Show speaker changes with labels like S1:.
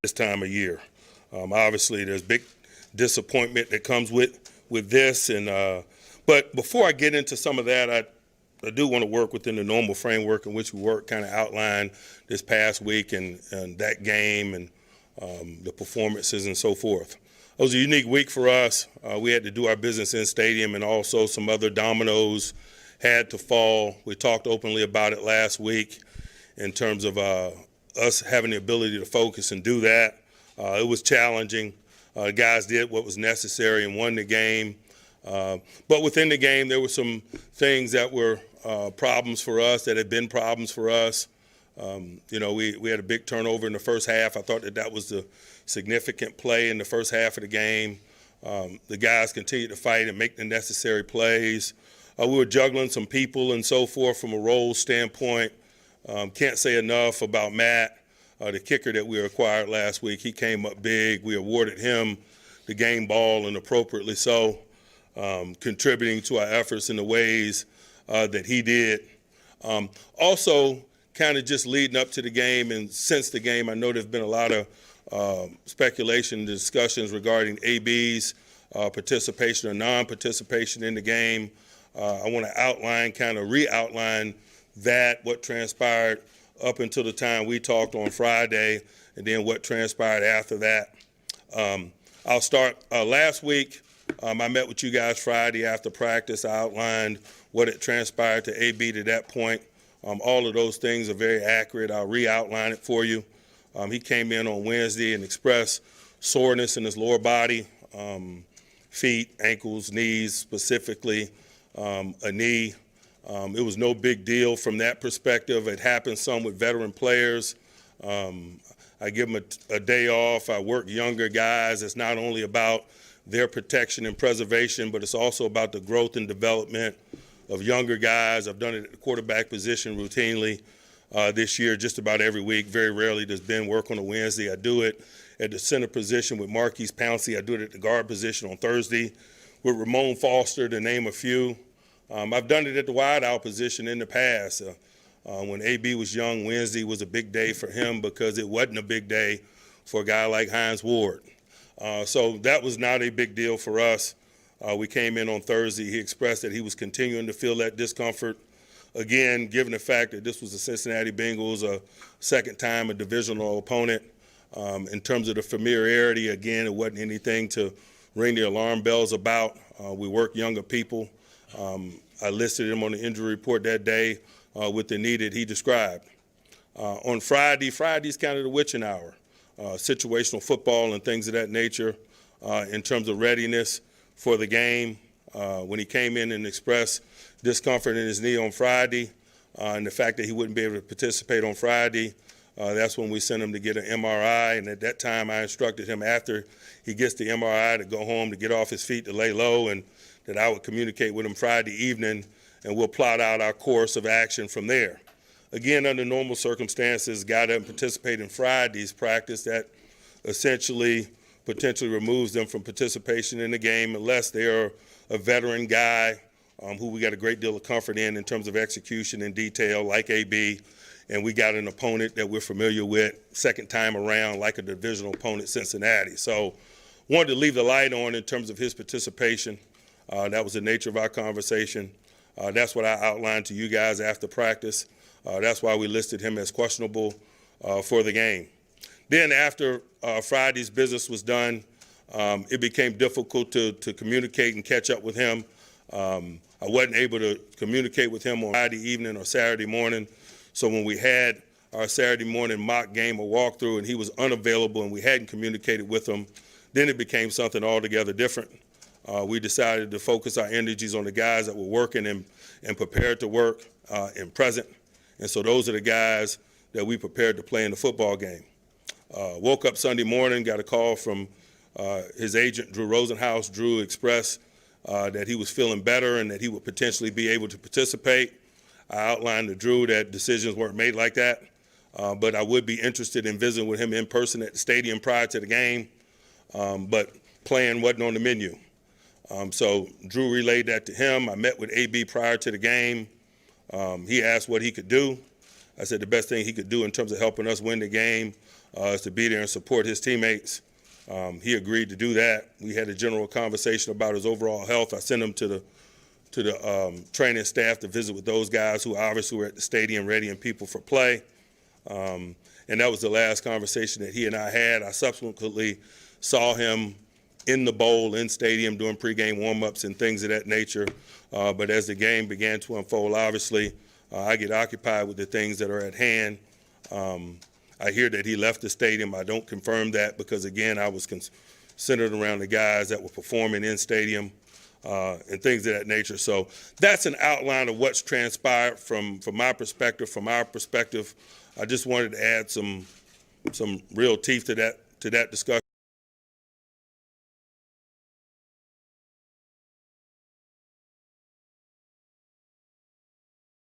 S1: This time of year. Obviously, there's big disappointment that comes with this, but before I get into some of that, I do want to work within the normal framework in which we work, kind of outline this past week and that game and the performances and so forth. It was a unique week for us. We had to do our business in stadium, and also some other dominoes had to fall. We talked openly about it last week in terms of us having the ability to focus and do that. It was challenging. Guys did what was necessary and won the game. But within the game, there were some things that were problems for us, that had been problems for us. We had a big turnover in the first half. I thought that was the significant play in the first half of the game. The guys continued to fight and make the necessary plays. We were juggling some people and so forth from a role standpoint. Can't say enough about Matt, the kicker that we acquired last week. He came up big. We awarded him the game ball, and appropriately so, contributing to our efforts in the ways that he did. Also, kind of just leading up to the game and since the game, I know there's been a lot of speculation, discussions regarding AB's participation or non-participation in the game. I want to outline, kind of re-outline what transpired up until the time we talked on Friday, and then what transpired after that. I'll start last week. I met with you guys Friday after practice. I outlined what had transpired to AB to that point. All of those things are very accurate. I'll re-outline it for you. He came in on Wednesday and expressed soreness in his lower body, feet, ankles, knees, specifically a knee. It was no big deal from that perspective. It happens some with veteran players. I give them a day off. I work younger guys. It's not only about their protection and preservation, but it's also about the growth and development of younger guys. I've done it at the quarterback position routinely this year, just about every week. Very rarely does Ben work on a Wednesday. I do it at the center position with Marquise Pouncey. I do it at the guard position on Thursday with Ramon Foster, to name a few. I've done it at the wideout position in the past. When AB was young, Wednesday was a big day for him because it wasn't a big day for a guy like Hines Ward. So that was not a big deal for us. We came in on Thursday. He expressed that he was continuing to feel that discomfort. Again, given the fact that this was the Cincinnati Bengals, a second time a divisional opponent. In terms of the familiarity, again, it wasn't anything to ring the alarm bells about. We work younger people. I listed him on the injury report that day with the knee that he described. On Friday's kind of the witching hour. Situational football and things of that nature in terms of readiness for the game. When he came in and expressed discomfort in his knee on Friday and the fact that he wouldn't be able to participate on Friday, that's when we sent him to get an MRI. And at that time, I instructed him after he gets the MRI to go home, to get off his feet, to lay low, and that I would communicate with him Friday evening, and we'll plot out our course of action from there. Again, under normal circumstances, guy doesn't participate in Friday's practice. That essentially potentially removes them from participation in the game unless they're a veteran guy who we got a great deal of comfort in terms of execution and detail, like AB, and we got an opponent that we're familiar with second time around, like a divisional opponent, Cincinnati. So wanted to leave the light on in terms of his participation. That was the nature of our conversation. That's what I outlined to you guys after practice. That's why we listed him as questionable for the game. Then after Friday's business was done, it became difficult to communicate and catch up with him. I wasn't able to communicate with him on Friday evening or Saturday morning. So when we had our Saturday morning mock game or walkthrough and he was unavailable and we hadn't communicated with him, then it became something altogether different. We decided to focus our energies on the guys that were working and prepared to work and present. And so those are the guys that we prepared to play in the football game. Woke up Sunday morning, got a call from his agent, Drew Rosenhaus. Drew expressed that he was feeling better and that he would potentially be able to participate. I outlined to Drew that decisions weren't made like that, but I would be interested in visiting with him in person at the stadium prior to the game, but playing wasn't on the menu. So Drew relayed that to him. I met with AB prior to the game. He asked what he could do. I said the best thing he could do in terms of helping us win the game is to be there and support his teammates. He agreed to do that. We had a general conversation about his overall health. I sent him to the training staff to visit with those guys who obviously were at the stadium readying people for play. And that was the last conversation that he and I had. I subsequently saw him in the bowl, in stadium, doing pregame warm-ups and things of that nature. But as the game began to unfold, obviously, I get occupied with the things that are at hand. I hear that he left the stadium. I don't confirm that because, again, I was centered around the guys that were performing in stadium and things of that nature. So that's an outline of what's transpired from my perspective, from our perspective. I just wanted to add some real teeth to that discussion.